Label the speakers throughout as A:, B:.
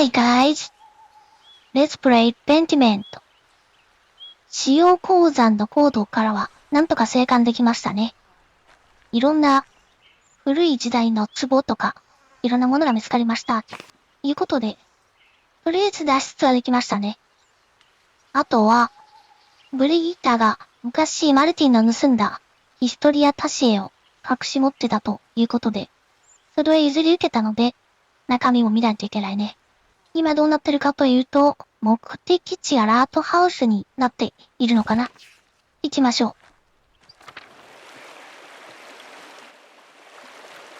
A: Hi guys! Let's play Pentiment. 使用鉱山のコードからはなんとか生還できましたね。いろんな古い時代の壺とかいろんなものが見つかりました。ということで、とりあえず脱出はできましたね。あとは、ブリギッタが昔マルティンの盗んだヒストリア・タシエを隠し持ってたということで、それを譲り受けたので、中身も見ないといけないね。今どうなってるかというと、目的地がラートハウスになっているのかな。行きましょう。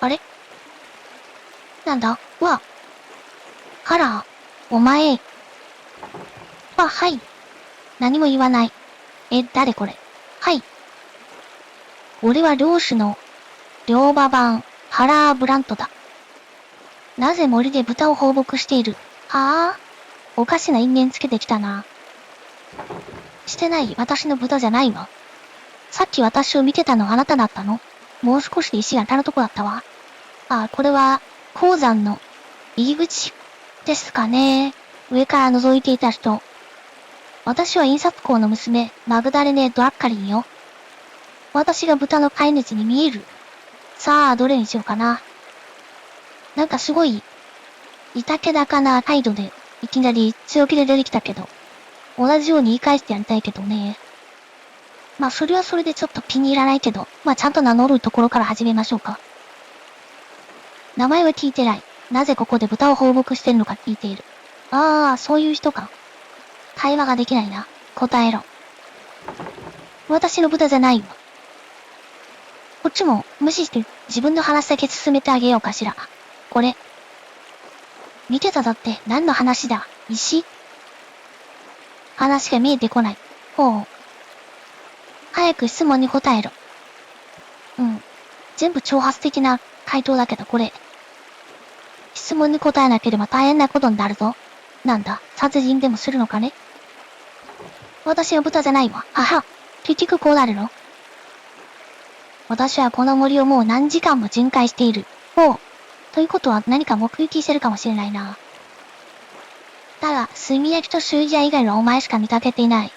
A: あれなんだわ。カラー、お前。はい。何も言わない。誰これ。はい。俺は漁師の、両馬版、ハラーブラントだ。なぜ森で豚を放牧している。はぁおかしな因縁つけてきたな。してない、私の豚じゃないわ。さっき私を見てたのあなただったの？もう少しで石が当たるとこだったわ。これは、鉱山の入り口ですかね。上から覗いていた人。私は印刷工の娘、マグダレネ・ドラッカリンよ。私が豚の飼い主に見える。さあ、どれにしようかな。なんかすごい、いたけだかな態度で、いきなり強気で出てきたけど、同じように言い返してやりたいけどね。それはそれでちょっと気に入らないけど、ちゃんと名乗るところから始めましょうか。名前は聞いてない。なぜここで豚を放牧してるのか聞いている。そういう人か。会話ができないな。答えろ。私の豚じゃないわ。こっちも無視して自分の話だけ進めてあげようかしら。これ。見てただって何の話だ？石？話が見えてこない。ほう。早く質問に答えろ。全部挑発的な回答だけどこれ。質問に答えなければ大変なことになるぞ。なんだ、殺人でもするのかね？私は豚じゃないわ。結局こうなるの？私はこの森をもう何時間も巡回している。ほう。ということは何か目撃してるかもしれないな。だが、炭焼きとシュージャ以外のお前しか見かけていない。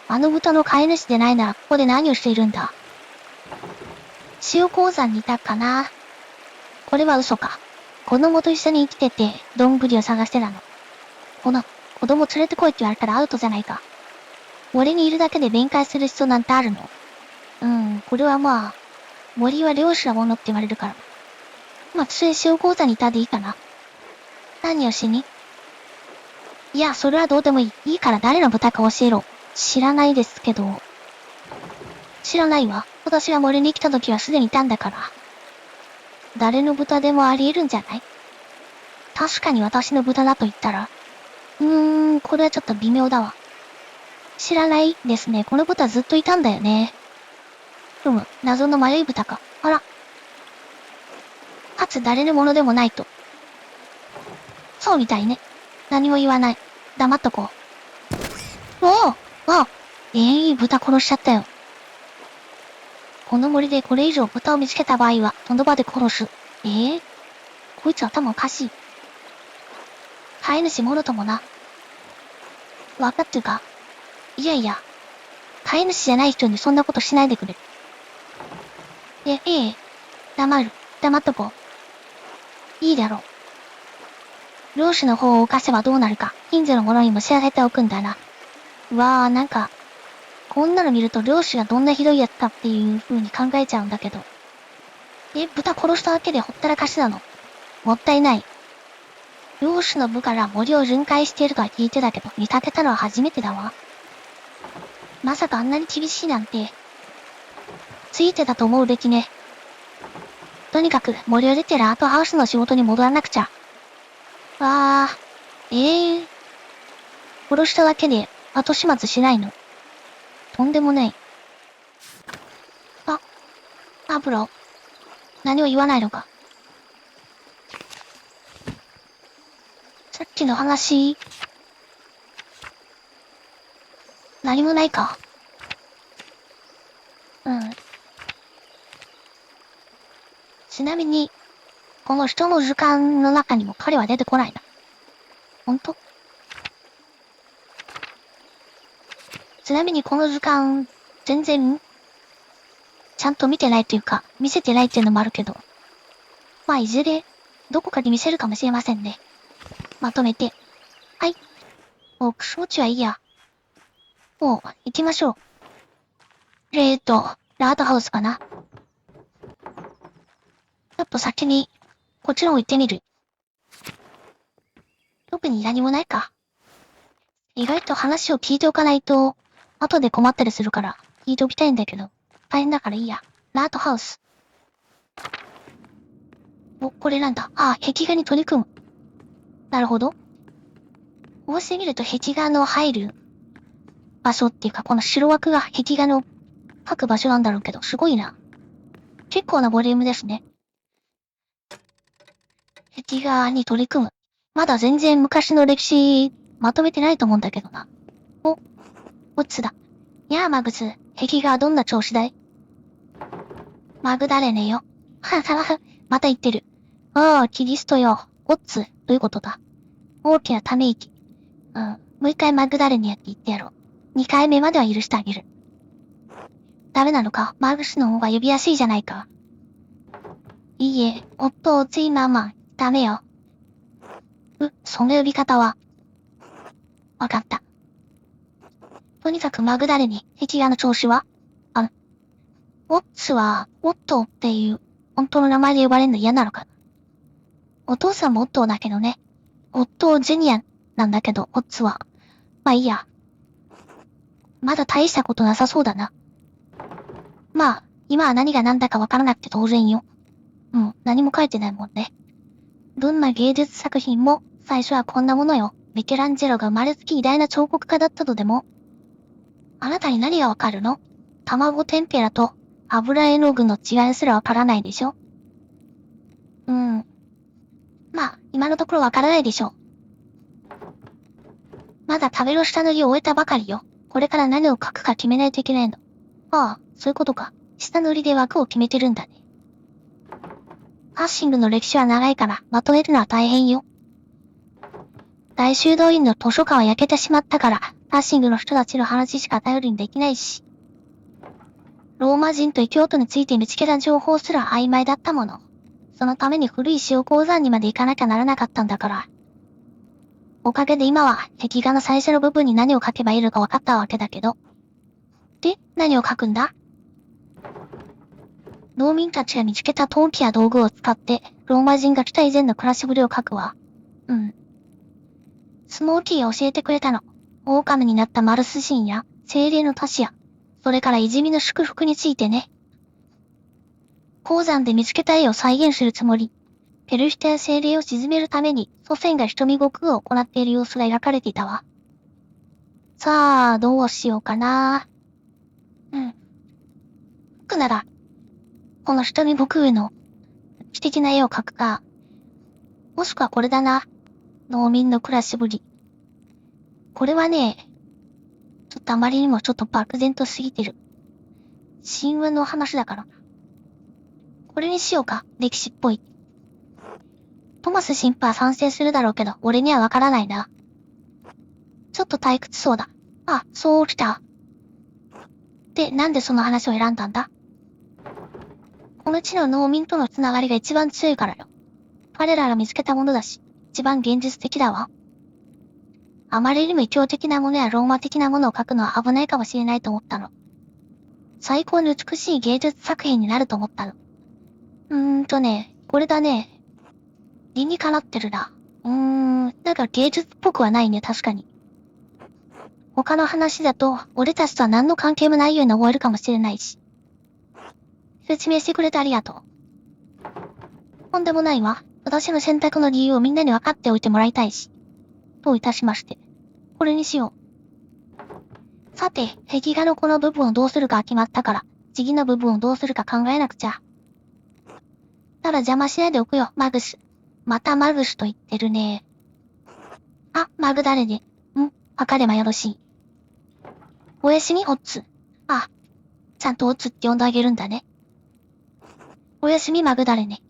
A: あの豚の飼い主でないならここで何をしているんだ？塩鉱山にいたかな。これは嘘か。子供と一緒に生きてて、どんぐりを探してたの。子供連れてこいって言われたらアウトじゃないか。森にいるだけで弁解する必要なんてあるの？これは森は漁師なものって言われるから。普通に塩鉱山にいたでいいかな。何をしに？いや、それはどうでもいい。いいから誰の豚か教えろ。知らないですけど。知らないわ。私が森に来た時はすでにいたんだから。誰の豚でもあり得るんじゃない？確かに私の豚だと言ったら。これはちょっと微妙だわ。知らないですね。この豚ずっといたんだよね。謎の迷い豚か。あら。かつ誰のものでもないと。そうみたいね。何も言わない。黙っとこう。豚殺しちゃったよ。この森でこれ以上豚を見つけた場合は、その場で殺す。こいつ頭おかしい。飼い主もろともな。わかってるか？いやいや。飼い主じゃない人にそんなことしないでくれ。黙っとこう。いいだろう。漁師の方を犯せばどうなるか、近所の者にも知らせておくんだな。なんか、こんなの見ると漁師がどんなひどいやつかっていう風に考えちゃうんだけど。豚殺しただけでほったらかしなの？もったいない。漁師の部から森を巡回しているとは聞いてたけど、見かけたのは初めてだわ。まさかあんなに厳しいなんて。ついてたと思うべきね。とにかく森を出てラートハウスの仕事に戻らなくちゃ。殺しただけで後始末しないの？とんでもない。パブロ。何を言わないのか。さっきの話、何もないか。ちなみに、この人の図鑑の中にも彼は出てこないな。ほんと？ちなみにこの図鑑、全然、ちゃんと見てないというか、見せてないっていうのもあるけど。まあ、いずれ、どこかで見せるかもしれませんね。まとめて。はい。クソーチはいいや。行きましょう。ラードハウスかな。ちょっと先に、こっちの方行ってみる。特に何もないか。意外と話を聞いておかないと、後で困ったりするから、聞いておきたいんだけど、大変だからいいや。ラードハウス。これなんだ。壁画に取り組む。なるほど。こうしてみると壁画の入る場所っていうか、この白枠が壁画の書く場所なんだろうけど、すごいな。結構なボリュームですね。壁画に取り組む。まだ全然昔の歴史、まとめてないと思うんだけどな。ウォッツだ。やあ、マグス。壁画どんな調子だい？マグダレネよ。ははは、また言ってる。キリストよ。ウォッツ、どういうことだ？大きなため息。もう一回マグダレネやって言ってやろう。二回目までは許してあげる。ダメなのか？マグスの方が呼びやすいじゃないか。いいえ、ついママ、ダメよ。その呼び方は。わかった。とにかくマグダレネ、壁画の調子は？ウォッツは、オットーっていう、本当の名前で呼ばれるの嫌なのかな？お父さんもオットーだけどね。オットージュニアなんだけど、オッツは。まあいいや。まだ大したことなさそうだな。まあ、今は何が何だかわからなくて当然よ。何も書いてないもんね。どんな芸術作品も、最初はこんなものよ。ミケランジェロが生まれつき偉大な彫刻家だったとでも。あなたに何がわかるの？卵天ぷらと油絵の具の違いすらわからないでしょ？まあ、今のところわからないでしょう。まだ壁の下塗りを終えたばかりよ。これから何を書くか決めないといけないの。そういうことか。下塗りで枠を決めてるんだね。ハッシングの歴史は長いから、まとめるのは大変よ。大修道院の図書館は焼けてしまったから、ハッシングの人たちの話しか頼りにできないし。ローマ人と異教徒について見つけた情報すら曖昧だったもの。そのために古い塩鉱山にまで行かなきゃならなかったんだから。おかげで今は壁画の最初の部分に何を書けばいいのか分かったわけだけど。で、何を書くんだ？農民たちが見つけた陶器や道具を使って、ローマ人が来た以前の暮らしぶりを書くわ。スモーキーが教えてくれたの。狼になったマルス神や、精霊の足しや、それからいじみの祝福についてね。鉱山で見つけた絵を再現するつもり。ペルシテや精霊を鎮めるために、祖先が瞳悟空を行っている様子が描かれていたわ。さあ、どうしようかな。僕なら、この瞳悟空の知的な絵を描くか、もしくはこれだな。農民の暮らしぶり。これはね、ちょっとあまりにもちょっと漠然とすぎてる。神話の話だから。これにしようか、歴史っぽい。トマス神父は賛成するだろうけど、俺にはわからないな。ちょっと退屈そうだ。そうきた。で、なんでその話を選んだんだ？この地の農民とのつながりが一番強いからよ。彼らが見つけたものだし、一番現実的だわ。あまりにも異教的なものやローマ的なものを書くのは危ないかもしれないと思ったの。最高に美しい芸術作品になると思ったの。これだね。理にかなってるな。だから芸術っぽくはないね、確かに。他の話だと、俺たちとは何の関係もないように思えるかもしれないし。説明してくれてありがとう。とんでもないわ。私の選択の理由をみんなに分かっておいてもらいたいし。どういたしまして。これにしよう。さて、壁画のこの部分をどうするか決まったから、次の部分をどうするか考えなくちゃ。ただ邪魔しないでおくよ、マグス。またマグスと言ってるね。マグダレネ。測ればよろしい。おやすみ、オッツ。ちゃんとオッツって呼んであげるんだね。おやすみ、マグダレネ。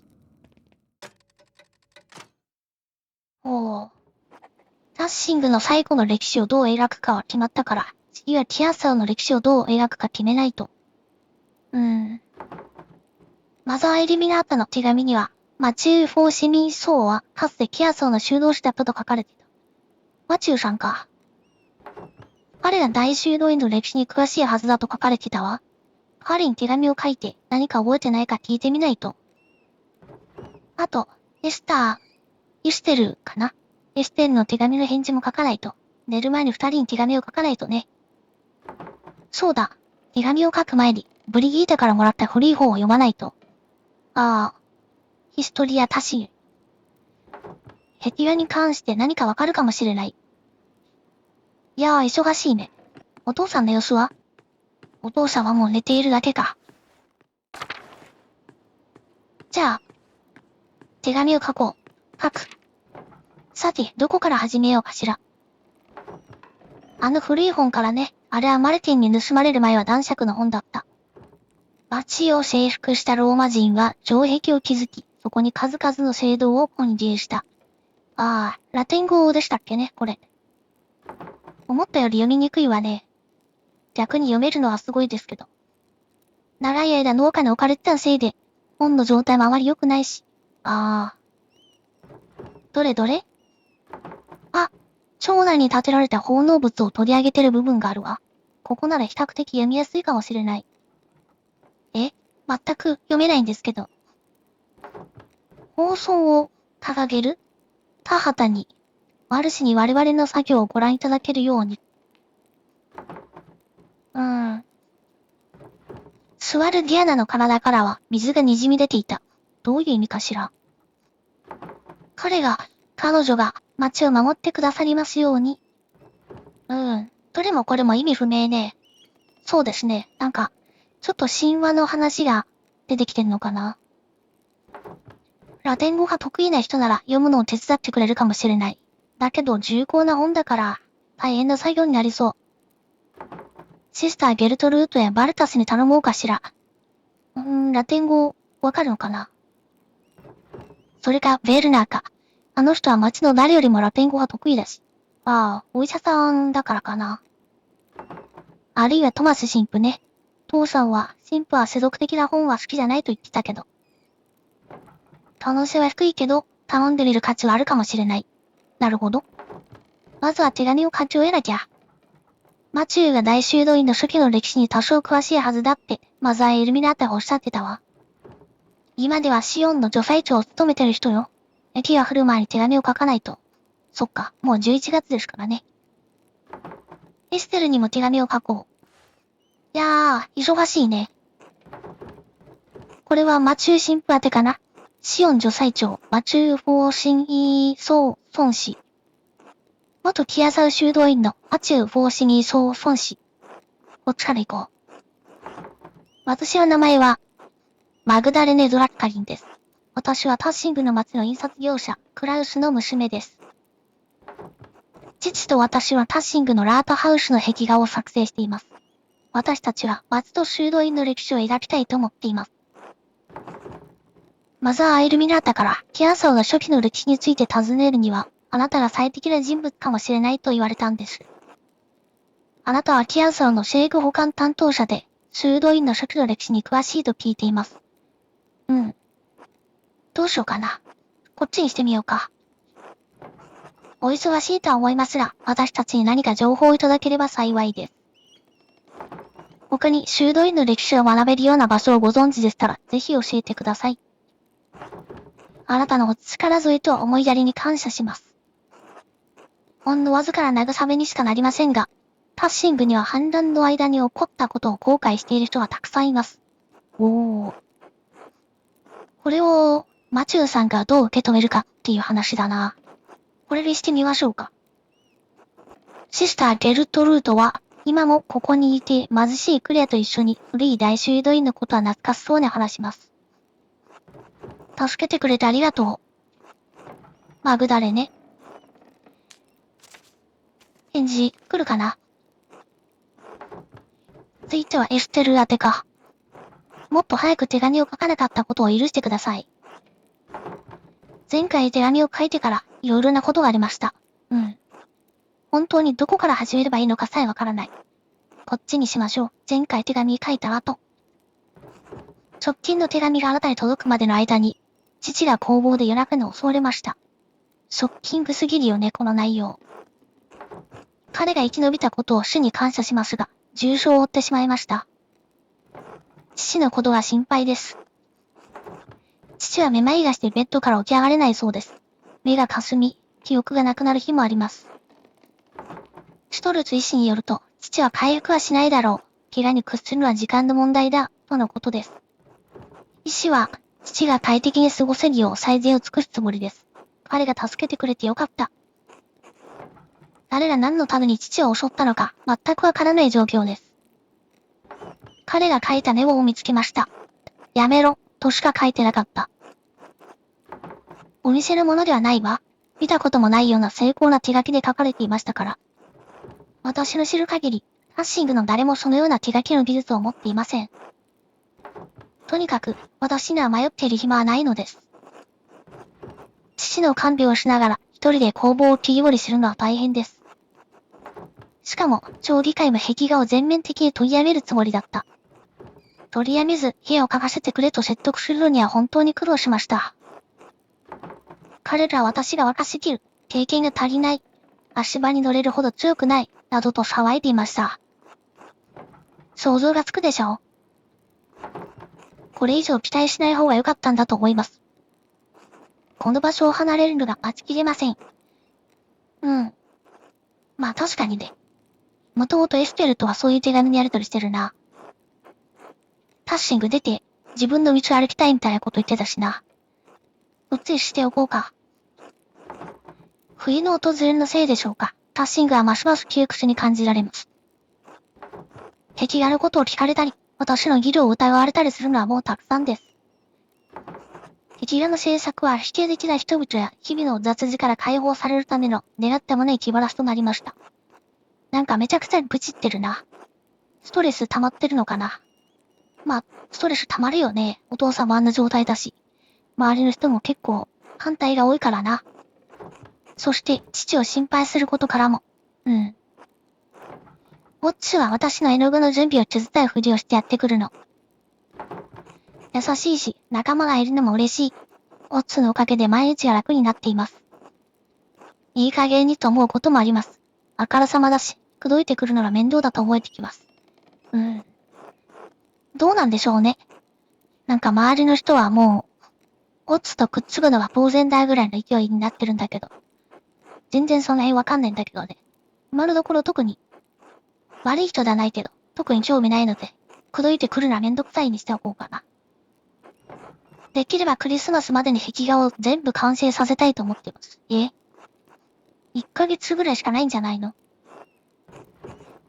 A: タッシングの最後の歴史をどう描くかは決まったから、次はティアサウの歴史をどう描くか決めないと。マザー・エリミナータの手紙には、マチュー・フォー・シミン・ソーは、かつてティアサウの修道士だったと書かれていた。マチューさんか。彼ら大修道院の歴史に詳しいはずだと書かれてたわ。彼に手紙を書いて何か覚えてないか聞いてみないと。あと、エステルかな。エステルの手紙の返事も書かないと。寝る前に二人に手紙を書かないとね。そうだ。手紙を書く前に、ブリギータからもらった古い本を読まないと。ヒストリア・タシー。ヘティアに関して何かわかるかもしれない。いやー、忙しいね。お父さんの様子は？お父さんはもう寝ているだけか。じゃあ、手紙を書こう。書く。さて、どこから始めようかしら。あの古い本からね、あれはマルティンに盗まれる前は男爵の本だった。街を征服したローマ人は城壁を築き、そこに数々の聖堂を建立した。ラテン語でしたっけね、これ。思ったより読みにくいわね。逆に読めるのはすごいですけど。長い間農家に置かれてたせいで、本の状態もあまり良くないし。どれどれ？町内に建てられた奉納物を取り上げてる部分があるわ。ここなら比較的読みやすいかもしれない。全く読めないんですけど。放送を掲げる？田畑に、ワルシに我々の作業をご覧いただけるように。スワルディアナの体からは水が滲み出ていた。どういう意味かしら。彼女が町を守ってくださりますように。どれもこれも意味不明ね。そうですね。なんか、ちょっと神話の話が出てきてんのかな。ラテン語が得意な人なら読むのを手伝ってくれるかもしれない。だけど重厚な本だから大変な作業になりそう。シスター・ゲルトルートやバルタスに頼もうかしら。ラテン語わかるのかな。それかベールナーか。あの人は町の誰よりもラテン語が得意だし。お医者さんだからかな。あるいはトマス神父ね。父さんは神父は世俗的な本は好きじゃないと言ってたけど。可能性は低いけど、頼んでみる価値はあるかもしれない。なるほど。まずは手紙を書き終えなきゃ。マチューが大修道院の初期の歴史に多少詳しいはずだって、マザー・エルミナータがおっしゃってたわ。今ではシオンの女裁長を務めてる人よ。雪が降る前に手紙を書かないと。そっか、もう11月ですからね。エステルにも手紙を書こう。いやー、忙しいね。これはマチュー神父宛てかな。シオン女裁長、マチュー・フォー・シン・イー・ソー・ソン氏。元ティアサウ修道院のマチュー・フォー・シン・イー・ソー・ソン氏。こっちから行こう。私は名前は、マグダレネ・ドラッカリンです。私はタッシングの町の印刷業者、クラウスの娘です。父と私はタッシングのラートハウスの壁画を作成しています。私たちは町と修道院の歴史を描きたいと思っています。マザー・エルミナータからティアサウの初期の歴史について尋ねるには、あなたが最適な人物かもしれないと言われたんです。あなたはティアサウの生具保管担当者で、修道院の初期の歴史に詳しいと聞いています。どうしようかな。こっちにしてみようか。お忙しいとは思いますが、私たちに何か情報をいただければ幸いです。他に修道院の歴史を学べるような場所をご存知でしたら、ぜひ教えてください。あなたのお力添えと思いやりに感謝します。ほんのわずかな慰めにしかなりませんが、タッシングには反乱の間に起こったことを後悔している人がたくさんいます。これを、マチューさんがどう受け止めるかっていう話だな。これにしてみましょうか。シスター・ゲルトルートは、今もここにいて貧しいクレアと一緒に古い大修道院のことは懐かしそうに話します。助けてくれてありがとう。マグダレね。返事、来るかな？ついてはエステル宛てか。もっと早く手紙を書かなかったことを許してください。前回手紙を書いてから、いろいろなことがありました。本当にどこから始めればいいのかさえわからない。こっちにしましょう。前回手紙書いた後。直近の手紙があなたに届くまでの間に、父が工房で夜中に襲われました。ショッキングすぎるよね、この内容。彼が生き延びたことを主に感謝しますが、重傷を負ってしまいました。父のことが心配です。父はめまいがしてベッドから起き上がれないそうです。目がかすみ、記憶がなくなる日もあります。シュトルツ医師によると、父は回復はしないだろう。怪我に屈するのは時間の問題だ、とのことです。医師は、父が快適に過ごせるよう最善を尽くすつもりです。彼が助けてくれてよかった。誰が何のために父を襲ったのか、全くわからない状況です。彼が書いたメモを見つけました。やめろ、としか書いてなかった。お店のものではないわ。見たこともないような精巧な手書きで書かれていましたから。私の知る限り、ハッシングの誰もそのような手書きの技術を持っていません。とにかく、私には迷っている暇はないのです。父の看病をしながら、一人で工房を切り盛りするのは大変です。しかも、町議会も壁画を全面的に取り上げるつもりだった。取りやめず、家を描かせてくれと説得するのには本当に苦労しました。彼らは私が若すぎる、経験が足りない、足場に乗れるほど強くない、などと騒いでいました。想像がつくでしょう。これ以上期待しない方が良かったんだと思います。この場所を離れるのが待ちきれません。まあ確かにね。もともとエステルとはそういう手紙にやり取りしてるな。タッシング出て、自分の道を歩きたいみたいなこと言ってたしな。うっつりしておこうか。冬の訪れのせいでしょうか。タッシングはますます窮屈に感じられます。壁画のことを聞かれたり、私の技量を疑われたりするのはもうたくさんです。壁画の制作は否定できない人々や日々の雑事から解放されるための願ってもない気晴らしとなりました。なんかめちゃくちゃ愚痴ってるな。ストレス溜まってるのかな。まあ、ストレス溜まるよね。お父さんもあんな状態だし。周りの人も結構反対が多いからな。そして、父を心配することからも。ウォッチは私の絵の具の準備を手伝うふりをしてやってくるの。優しいし、仲間がいるのも嬉しい。オッツのおかげで毎日が楽になっています。いい加減にと思うこともあります。あからさまだし、口説いてくるのが面倒だと思えてきます。どうなんでしょうね。なんか周りの人はもう、オッツとくっつくのは当然だぐらいの勢いになってるんだけど。全然その辺わかんないんだけどね。今のところ特に、悪い人じゃないけど、特に興味ないので、口説いてくるのはめんどくさいにしておこうかな。できればクリスマスまでに壁画を全部完成させたいと思ってます。1ヶ月ぐらいしかないんじゃないの？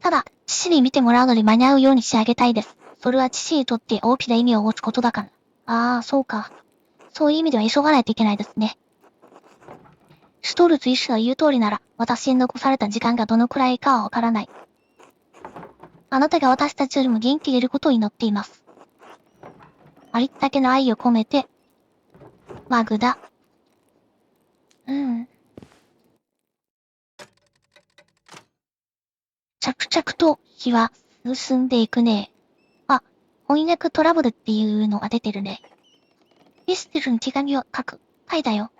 A: ただ、父に見てもらうのに間に合うように仕上げたいです。それは父にとって大きな意味を持つことだから。ああ、そうか。そういう意味では急がないといけないですね。シュトルツ医師の言う通りなら、私に残された時間がどのくらいかはわからない。あなたが私たちよりも元気でいることを祈っています。ありったけの愛を込めて、マグダ。着々と日は進んでいくね。あ、翻訳トラブルっていうのが出てるね。エステルに手紙を書いたよ。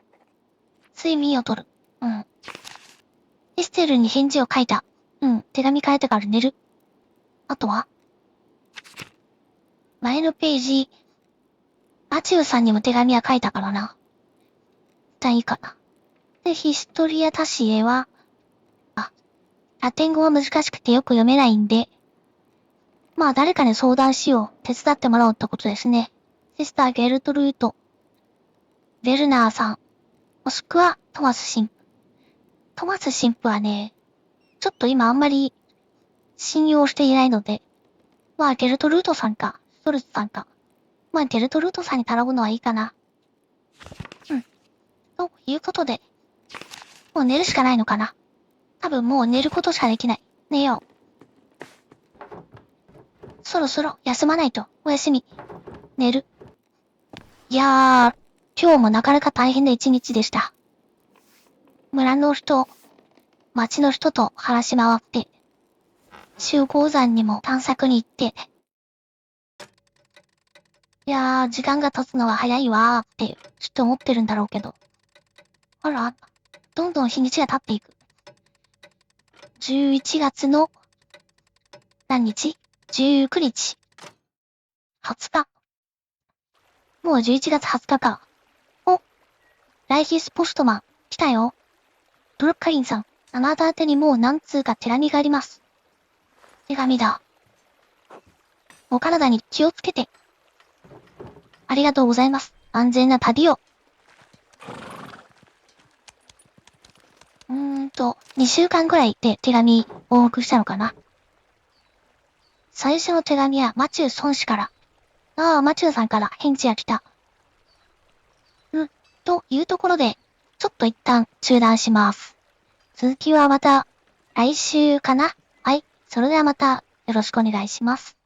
A: 睡眠をとる。エステルに返事を書いた。手紙書いてから寝る。あとは前のページ、アチューさんにも手紙は書いたからな。一旦いいかな。で、ヒストリアタシエは、ラテン語は難しくてよく読めないんで、まあ誰かに相談しよう。手伝ってもらおうってことですね。シスター・ゲルトルート、ベルナーさん、もしくはトマス神父。トマス神父はね、ちょっと今あんまり信用していないので、まあゲルトルートさんか、ストルツさんか。まあゲルトルートさんに頼むのはいいかな。ということで、もう寝るしかないのかな。多分もう寝ることしかできない。寝よう。そろそろ休まないと。おやすみ。寝る。いや今日もなかなか大変な一日でした。村の人、町の人と話し回って、集合山にも探索に行って、いやー、時間が経つのは早いわーって、ちょっと思ってるんだろうけど。あら、どんどん日にちが経っていく。11月の、何日 ?19 日。20日。もう11月20日か。お、ライヒスポストマン、来たよ。ドルッカリンさん、あなた宛てにもう何通か手紙があります。手紙だ。お体に気をつけて。ありがとうございます。安全な旅を。2週間くらいで手紙を送したのかな。最初の手紙はマチュー孫子から。ああ、マチューさんから返事が来た。というところで、ちょっと一旦中断します。続きはまた来週かな。はい。それではまたよろしくお願いします。